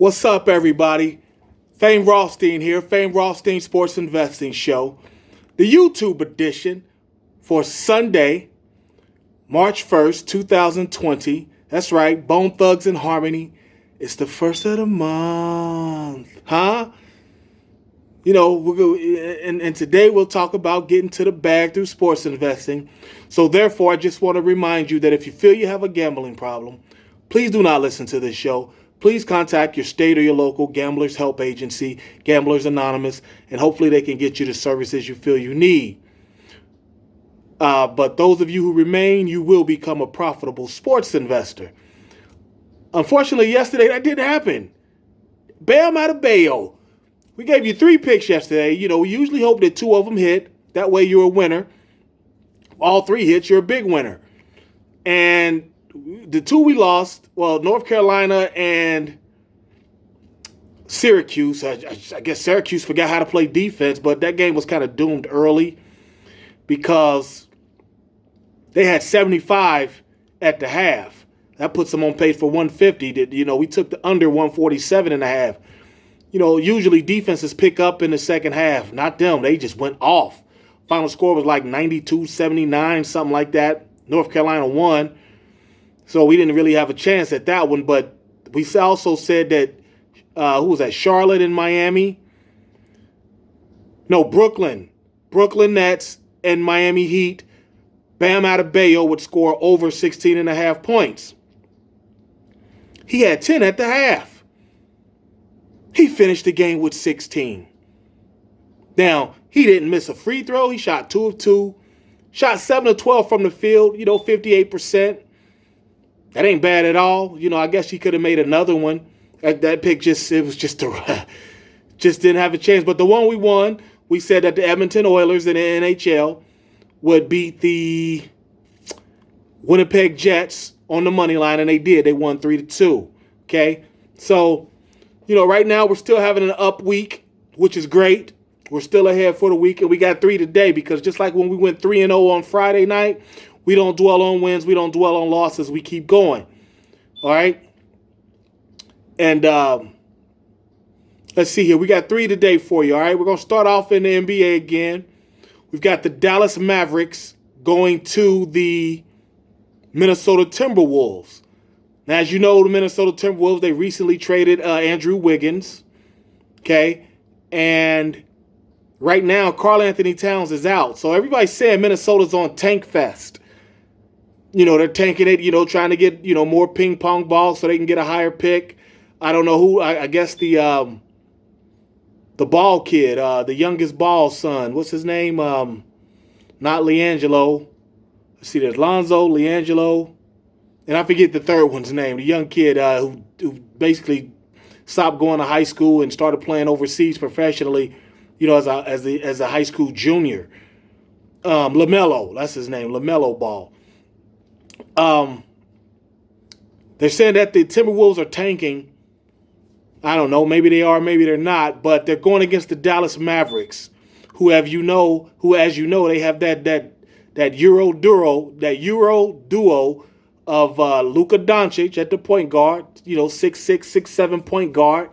What's up, everybody? Fame Rothstein here, Fame Rothstein Sports Investing Show, the YouTube edition for Sunday, March 1st, 2020. That's right, Bone Thugs and Harmony. It's the first of the month, huh? You know, and today we'll talk about getting to the bag through sports investing. So therefore, I just want to remind you that if you feel you have a gambling problem, please do not listen to this show. Please contact your state or your local Gamblers Help Agency, Gamblers Anonymous, and hopefully they can get you the services you feel you need. But those of you who remain, you will become a profitable sports investor. Unfortunately, yesterday that didn't happen. Bam Adebayo. We gave you 3 picks yesterday. You know, we usually hope that 2 of them hit. That way you're a winner. All 3 hits, you're a big winner. And the 2 we lost, well, North Carolina and Syracuse. I guess Syracuse forgot how to play defense, but that game was kind of doomed early because they had 75 at the half. That puts them on pace for 150. You know, we took the under 147 and a half. You know, usually defenses pick up in the second half. Not them. They just went off. Final score was like 92-79, something like that. North Carolina won. So we didn't really have a chance at that one. But we also said that, who was that, Charlotte and Miami? No, Brooklyn. Brooklyn Nets and Miami Heat. Bam Adebayo would score over 16 and a half points. He had 10 at the half. He finished the game with 16. Now, he didn't miss a free throw. He shot 2 of 2. Shot 7 of 12 from the field, 58%. That ain't bad at all. I guess he could have made another one. That pick just didn't have a chance. But the one we won, we said that the Edmonton Oilers in the NHL would beat the Winnipeg Jets on the money line, and they did. They won 3-2. Okay? So, right now we're still having an up week, which is great. We're still ahead for the week, and we got 3 today because just like when we went 3-0 on Friday night, we don't dwell on wins. We don't dwell on losses. We keep going. All right? And let's see here. We got 3 today for you, all right? We're going to start off in the NBA again. We've got the Dallas Mavericks going to the Minnesota Timberwolves. Now, as you know, the Minnesota Timberwolves, they recently traded Andrew Wiggins, okay? And right now, Karl Anthony Towns is out. So everybody's saying Minnesota's on tank fest. They're tanking it, trying to get, more ping pong balls so they can get a higher pick. I don't know who, I guess the Ball kid, the youngest Ball son. What's his name? Not LiAngelo. Let's see, there's Lonzo, LiAngelo. And I forget the third one's name, the young kid who basically stopped going to high school and started playing overseas professionally, as a high school junior. LaMelo, that's his name, LaMelo Ball. They're saying that the Timberwolves are tanking. I don't know, maybe they are, maybe they're not, but they're going against the Dallas Mavericks, who as you know, they have that Euro duo of Luka Doncic at the point guard, 6'6", 6'7" point guard,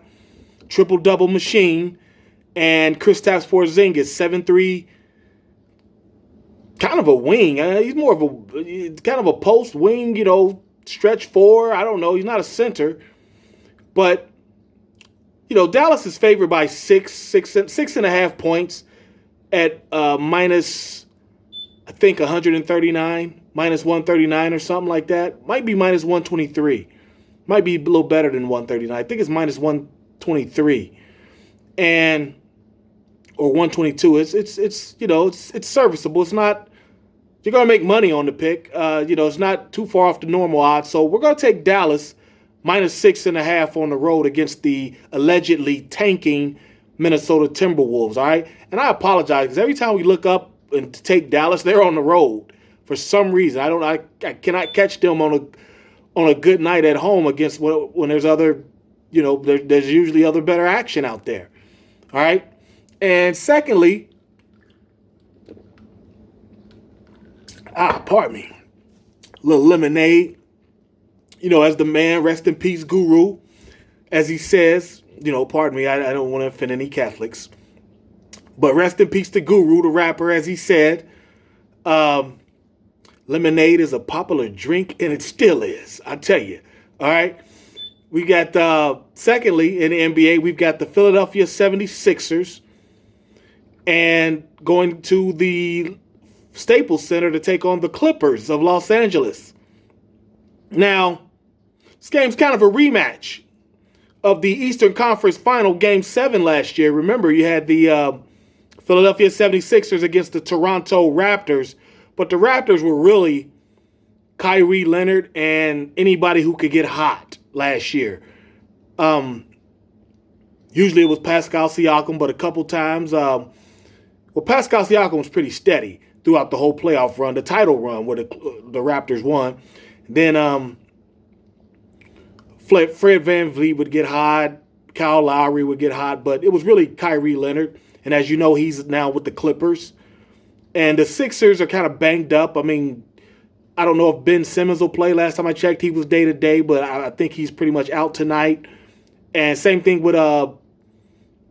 triple-double machine, and Kristaps Porzingis, 7'3", kind of a wing. He's more of a post wing, stretch 4. I don't know. He's not a center. But, Dallas is favored by 6.5 points at minus, I think, 139. Minus 139 or something like that. Might be minus 123. Might be a little better than 139. I think it's minus 123. Or 122. It's serviceable. It's not, you're going to make money on the pick. It's not too far off the normal odds. So we're going to take Dallas minus 6.5 on the road against the allegedly tanking Minnesota Timberwolves. All right. And I apologize because every time we look up and take Dallas, they're on the road. For some reason, I cannot catch them on a good night at home against when there's other, there's usually other better action out there. All right. And secondly, pardon me, a little lemonade. As the man, rest in peace, Guru. as he says, pardon me, I don't want to offend any Catholics. But rest in peace to Guru, the rapper, as he said. Lemonade is a popular drink, and it still is. I tell you. All right. We got, secondly, in the NBA, we've got the Philadelphia 76ers and going to the Staples Center to take on the Clippers of Los Angeles. Now, this game's kind of a rematch of the Eastern Conference Final Game 7 last year. Remember, you had the Philadelphia 76ers against the Toronto Raptors, but the Raptors were really Kyrie Leonard and anybody who could get hot last year. Usually it was Pascal Siakam, but a couple times, Pascal Siakam was pretty steady throughout the whole playoff run, the title run where the Raptors won. Then Fred VanVleet would get hot, Kyle Lowry would get hot, but it was really Kyrie Leonard. And as you know, he's now with the Clippers. And the Sixers are kind of banged up. I mean, I don't know if Ben Simmons will play. Last time I checked, he was day-to-day, but I think he's pretty much out tonight. And same thing with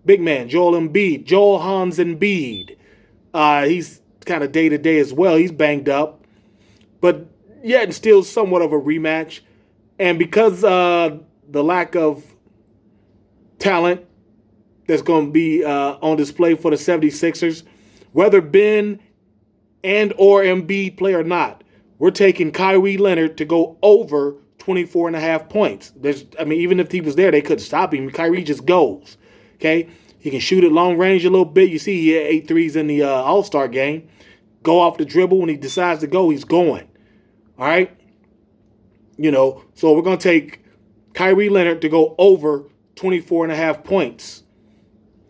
big man, Joel Hans Embiid. He's kind of day-to-day as well. He's banged up. But yet and still somewhat of a rematch. And because the lack of talent that's going to be on display for the 76ers, whether Ben and or Embiid play or not, we're taking Kyrie Leonard to go over 24.5 points. Even if he was there, they couldn't stop him. Kyrie just goes. Okay? He can shoot at long range a little bit. You see he had 8 threes in the All-Star game. Go off the dribble. When he decides to go, he's going. All right? So we're going to take Kyrie Leonard to go over 24.5 points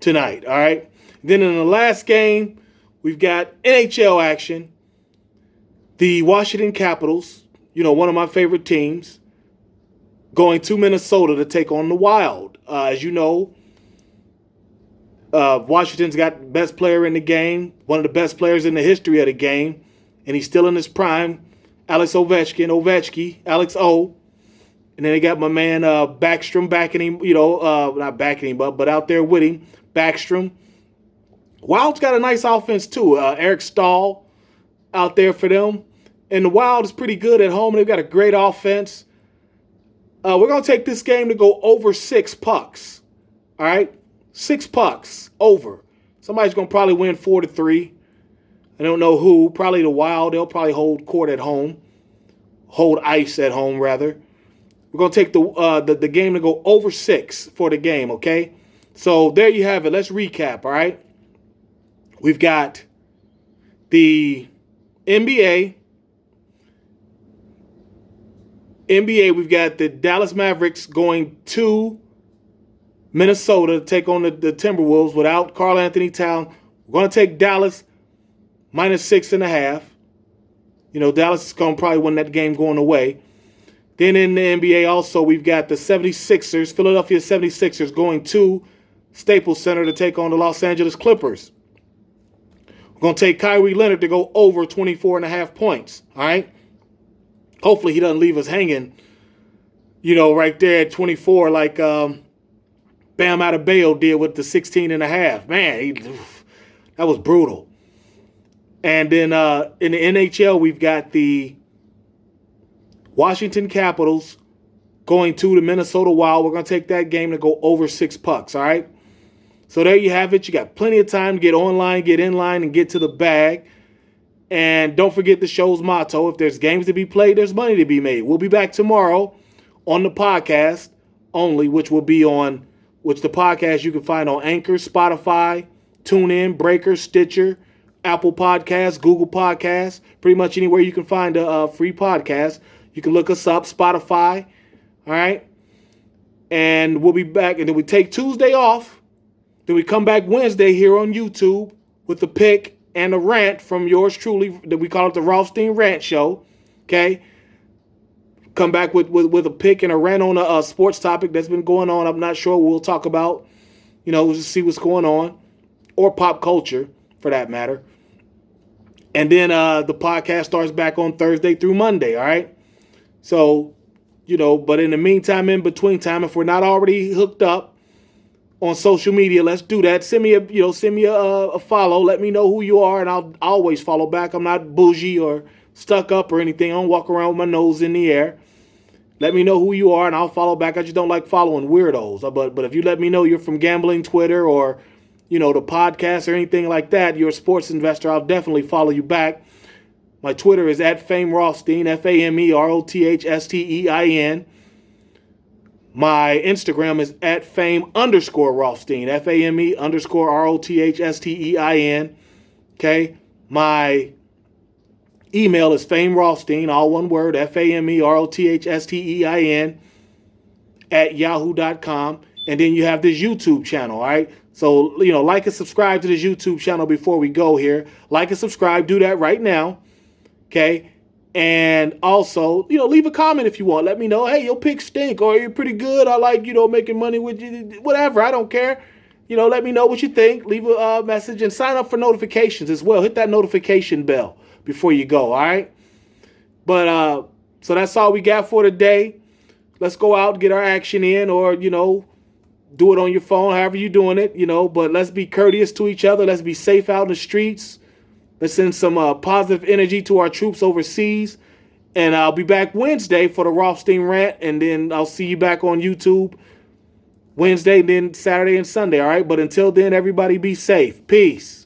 tonight. All right? Then in the last game, we've got NHL action. The Washington Capitals, one of my favorite teams, going to Minnesota to take on the Wild. As you know, Washington's got the best player in the game, one of the best players in the history of the game, and he's still in his prime, Alex Alex O. And then they got my man Backstrom backing him, not backing him up, but out there with him, Backstrom. Wild's got a nice offense too. Eric Stahl out there for them. And the Wild is pretty good at home. They've got a great offense. We're going to take this game to go over 6 pucks. All right? 6 pucks over. Somebody's going to probably win 4-3. I don't know who. Probably the Wild. They'll probably hold court at home. Hold ice at home, rather. We're going to take the game to go over 6 for the game, okay? So there you have it. Let's recap, all right? We've got the NBA. We've got the Dallas Mavericks going to Minnesota to take on the Timberwolves without Karl Anthony Towns. We're going to take Dallas -6.5. Dallas is going to probably win that game going away. Then in the NBA also, we've got the 76ers, Philadelphia 76ers, going to Staples Center to take on the Los Angeles Clippers. We're going to take Kyrie Leonard to go over 24.5 points, all right? Hopefully he doesn't leave us hanging, right there at 24 like Bam Adebayo did with the 16.5. Man, that was brutal. And then in the NHL, we've got the Washington Capitals going to the Minnesota Wild. We're going to take that game to go over 6 pucks, all right? So there you have it. You got plenty of time to get online, get in line, and get to the bag. And don't forget the show's motto. If there's games to be played, there's money to be made. We'll be back tomorrow on the podcast only, which the podcast you can find on Anchor, Spotify, TuneIn, Breaker, Stitcher, Apple Podcasts, Google Podcasts, pretty much anywhere you can find a free podcast. You can look us up, Spotify, all right? And we'll be back. And then we take Tuesday off. Then we come back Wednesday here on YouTube with the pick and a rant from yours truly. We call it the Rothstein Rant Show, okay? Come back with a pick and a rant on a sports topic that's been going on. I'm not sure we'll talk about, just see what's going on, or pop culture for that matter. And then the podcast starts back on Thursday through Monday, all right? So But in the meantime, in between time, if we're not already hooked up on social media, let's do that. Send me a follow. Let me know who you are, and I'll always follow back. I'm not bougie or stuck up or anything. I don't walk around with my nose in the air. Let me know who you are, and I'll follow back. I just don't like following weirdos. But if you let me know you're from Gambling Twitter or, the podcast or anything like that, you're a sports investor, I'll definitely follow you back. My Twitter is @Fame Rothstein, FAMEROTHSTEIN. My Instagram is @Fame_Rothstein, FAME_ROTHSTEIN. Okay? My email is famerothstein, all one word, FAMEROTHSTEIN @yahoo.com. And then you have this YouTube channel, all right? So, like and subscribe to this YouTube channel before we go here. Like and subscribe. Do that right now. Okay? And also, leave a comment if you want. Let me know, hey, your picks stink, or you're pretty good. I like, making money with you. Whatever. I don't care. Let me know what you think. Leave a message and sign up for notifications as well. Hit that notification bell before you go, all right? But so that's all we got for today. Let's go out and get our action in, or do it on your phone, however you're doing it, but let's be courteous to each other. Let's be safe out in the streets. Let's send some positive energy to our troops overseas. And I'll be back Wednesday for the Rothstein rant, and then I'll see you back on YouTube Wednesday, then Saturday and Sunday, all right? But until then, everybody be safe. Peace.